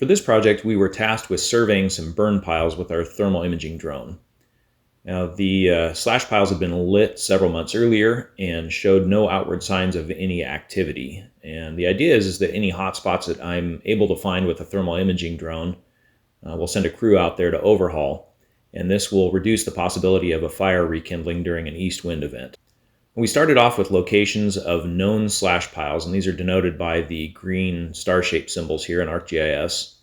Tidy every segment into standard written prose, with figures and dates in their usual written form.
For this project, we were tasked with surveying some burn piles with our thermal imaging drone. Now, the slash piles had been lit several months earlier and showed no outward signs of any activity. And the idea is that any hotspots that I'm able to find with a thermal imaging drone, we'll send a crew out there to overhaul, and this will reduce the possibility of a fire rekindling during an east wind event. We started off with locations of known slash piles, and these are denoted by the green star-shaped symbols here in ArcGIS.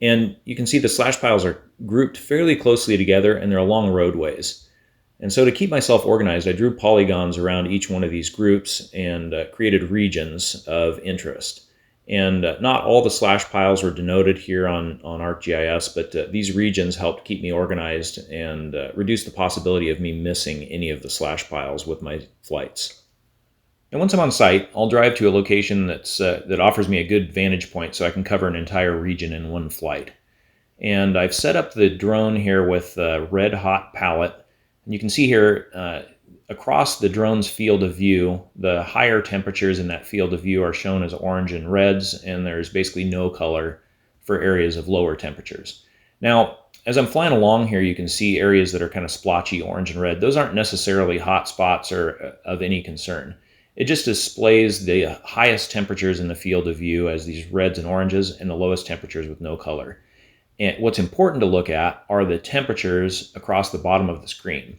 And you can see the slash piles are grouped fairly closely together, and they're along roadways. And so to keep myself organized, I drew polygons around each one of these groups and created regions of interest. And not all the slash piles were denoted here on ArcGIS, but these regions helped keep me organized and reduce the possibility of me missing any of the slash piles with my flights. And once I'm on site, I'll drive to a location that offers me a good vantage point so I can cover an entire region in one flight. And I've set up the drone here with a red hot palette. And you can see here across the drone's field of view, the higher temperatures in that field of view are shown as orange and reds, and there's basically no color for areas of lower temperatures. Now, as I'm flying along here, you can see areas that are kind of splotchy orange and red. Those aren't necessarily hot spots or of any concern. It just displays the highest temperatures in the field of view as these reds and oranges, and the lowest temperatures with no color. And what's important to look at are the temperatures across the bottom of the screen.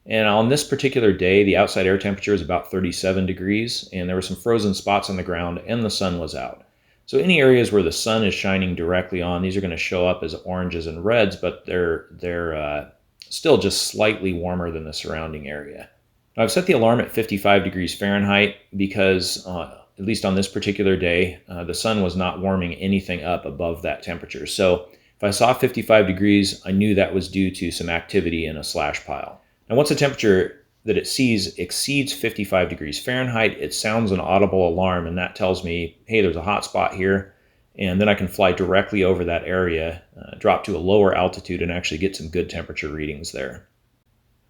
And on this particular day, the outside air temperature is about 37 degrees, and there were some frozen spots on the ground, and the sun was out. So any areas where the sun is shining directly on, these are going to show up as oranges and reds, but they're still just slightly warmer than the surrounding area. Now, I've set the alarm at 55 degrees Fahrenheit because, at least on this particular day, the sun was not warming anything up above that temperature. So if I saw 55 degrees, I knew that was due to some activity in a slash pile. And once the temperature that it sees exceeds 55 degrees Fahrenheit, it sounds an audible alarm, and that tells me, hey, there's a hot spot here. And then I can fly directly over that area, drop to a lower altitude, and actually get some good temperature readings there.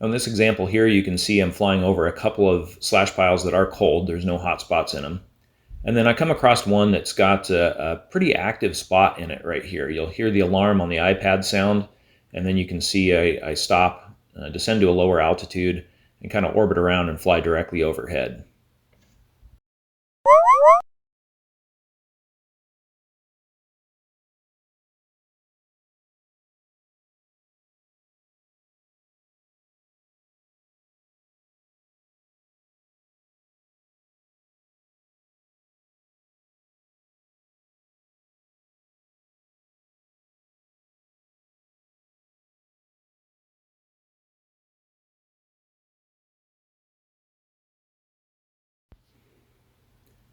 On this example here, you can see I'm flying over a couple of slash piles that are cold. There's no hot spots in them. And then I come across one that's got a pretty active spot in it right here. You'll hear the alarm on the iPad sound, and then you can see I stop, descend to a lower altitude, and kind of orbit around and fly directly overhead.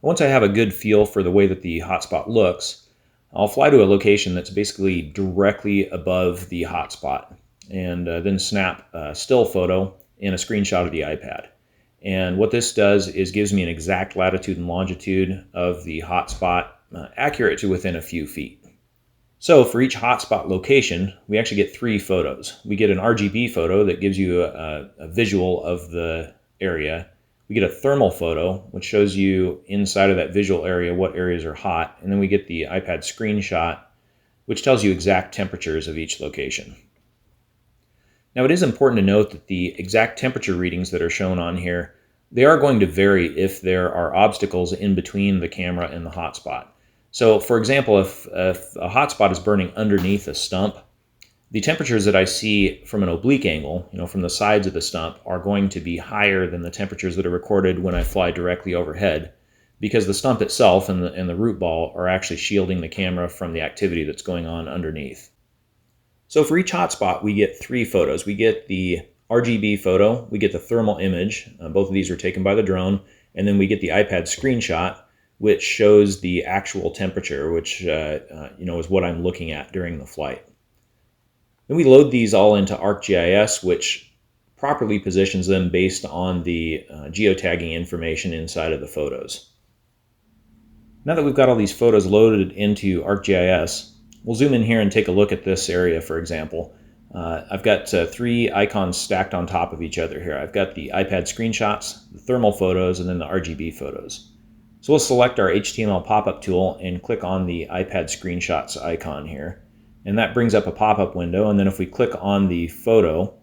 Once I have a good feel for the way that the hotspot looks, I'll fly to a location that's basically directly above the hotspot, and then snap a still photo and a screenshot of the iPad. And what this does is gives me an exact latitude and longitude of the hotspot, accurate to within a few feet. So for each hotspot location, we actually get 3 photos. We get an RGB photo that gives you a visual of the area. We get a thermal photo, which shows you inside of that visual area what areas are hot. And then we get the iPad screenshot, which tells you exact temperatures of each location. Now, it is important to note that the exact temperature readings that are shown on here, they are going to vary if there are obstacles in between the camera and the hotspot. So, for example, if a hotspot is burning underneath a stump, the temperatures that I see from an oblique angle, from the sides of the stump, are going to be higher than the temperatures that are recorded when I fly directly overhead, because the stump itself and the root ball are actually shielding the camera from the activity that's going on underneath. So for each hotspot, we get 3 photos. We get the RGB photo, we get the thermal image, both of these are taken by the drone, and then we get the iPad screenshot, which shows the actual temperature, which is what I'm looking at during the flight. Then we load these all into ArcGIS, which properly positions them based on the geotagging information inside of the photos. Now that we've got all these photos loaded into ArcGIS, we'll zoom in here and take a look at this area, for example. I've got 3 icons stacked on top of each other here. I've got the iPad screenshots, the thermal photos, and then the RGB photos. So we'll select our HTML pop-up tool and click on the iPad screenshots icon here. And that brings up a pop-up window. And then if we click on the photo,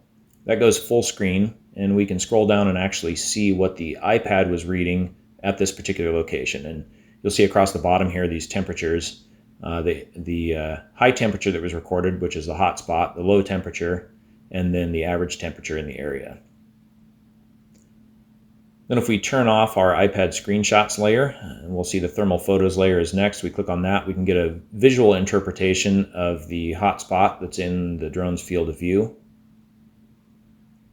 that goes full screen, and we can scroll down and actually see what the iPad was reading at this particular location. And you'll see across the bottom here these temperatures. The high temperature that was recorded, which is the hot spot, the low temperature, and then the average temperature in the area. Then if we turn off our iPad screenshots layer, and we'll see the thermal photos layer is next, we click on that, we can get a visual interpretation of the hot spot that's in the drone's field of view.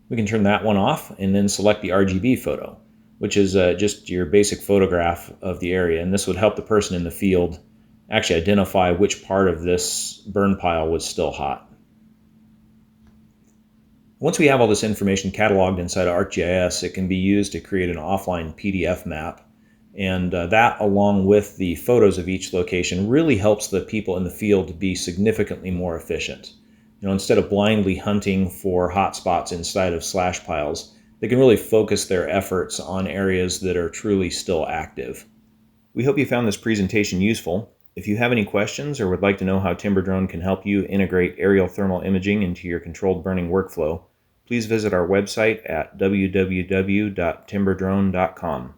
We can turn that one off and then select the RGB photo, which is just your basic photograph of the area. And this would help the person in the field actually identify which part of this burn pile was still hot. Once we have all this information cataloged inside of ArcGIS, it can be used to create an offline PDF map. And that, along with the photos of each location, really helps the people in the field to be significantly more efficient. Instead of blindly hunting for hotspots inside of slash piles, they can really focus their efforts on areas that are truly still active. We hope you found this presentation useful. If you have any questions or would like to know how Timberdrone can help you integrate aerial thermal imaging into your controlled burning workflow, please visit our website at www.timberdrone.com.